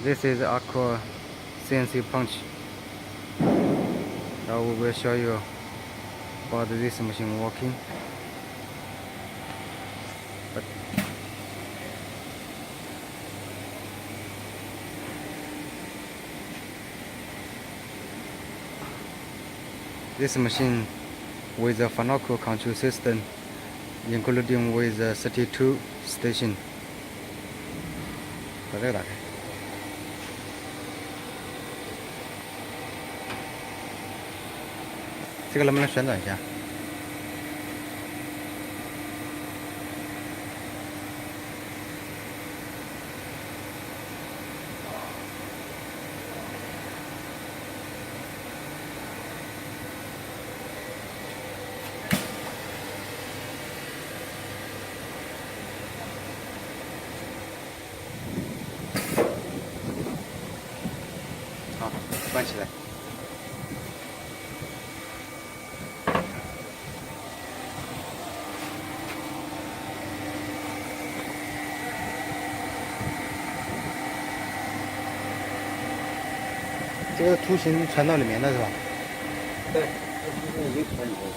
This is ACCURL CNC punch. Now we will show you about this machine working. But this machine with a financial control system, including with 32 station. 把这个打开。这个能不能旋转一下？好，关起来。这个图形传到里面了是吧？对，这图形已经传里面了。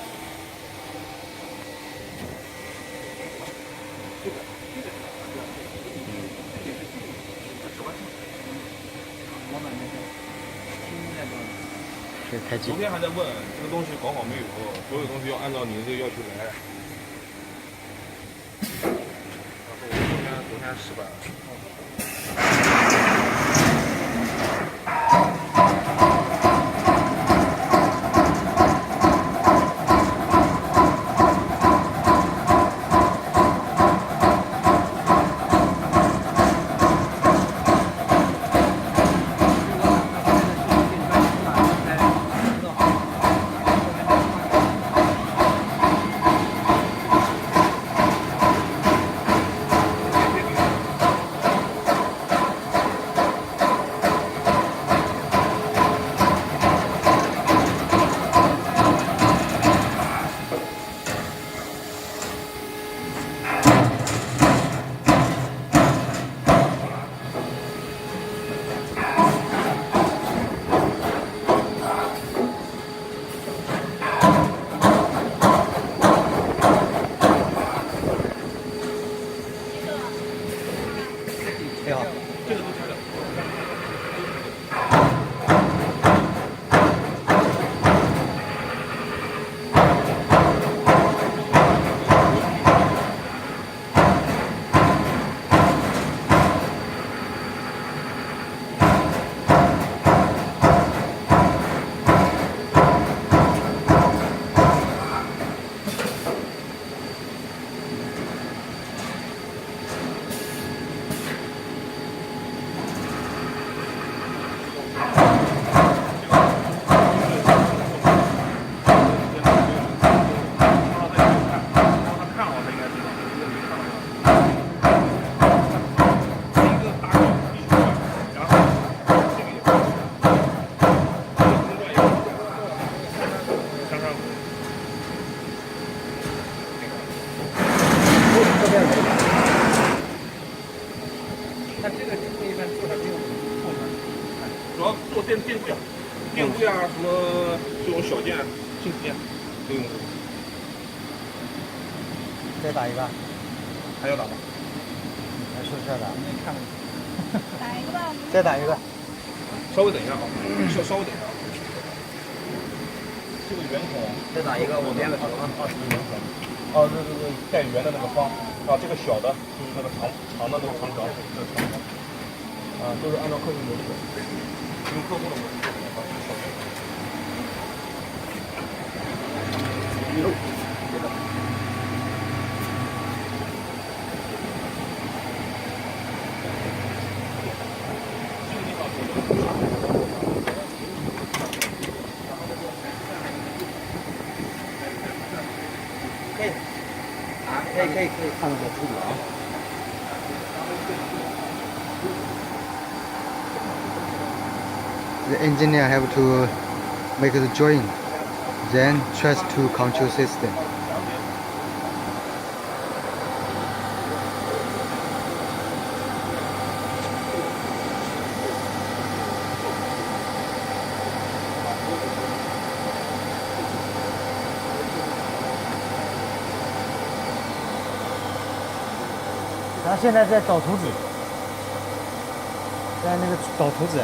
可以开机。昨天还在问这个东西搞好没有，所有东西要按照你的这个要求来。然后我昨天失败了。你好，这个都拆了。那这个一般做的没有后门，主要做电柜啊，电柜啊，什么这种小件、轻件都用。再打一个，还要打吗？还是不是要打？你看看。打一个吧。再打一个。稍微等一下啊，稍微等一下。这个圆孔，再打一个，我编个球啊。这个圆孔。哦，对，带圆的那个方。啊，这个小的就是那个长的那个长条，这个长条。啊，都是按照客户模式，用客户的模式做的啊，小圆孔。可以，啊，可以看得出来啊。The engineer have to make the joint, then trust to control system. 他现在在找图纸，在那个找图纸。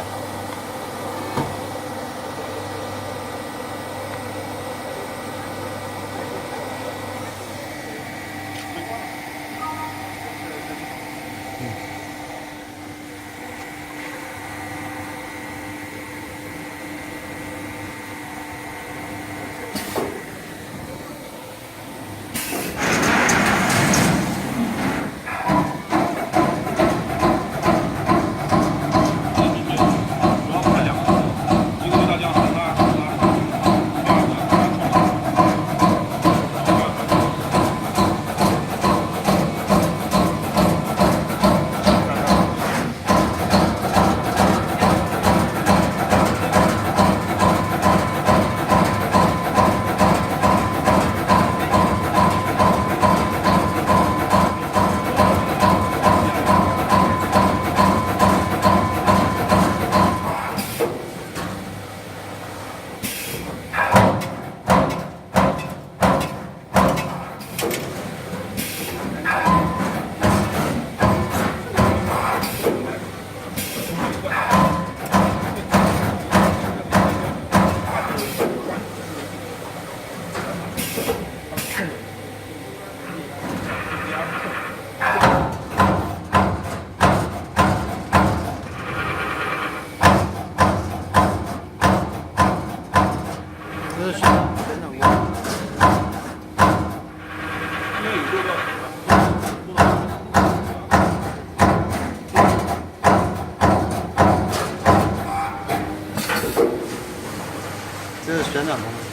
这是旋转功能。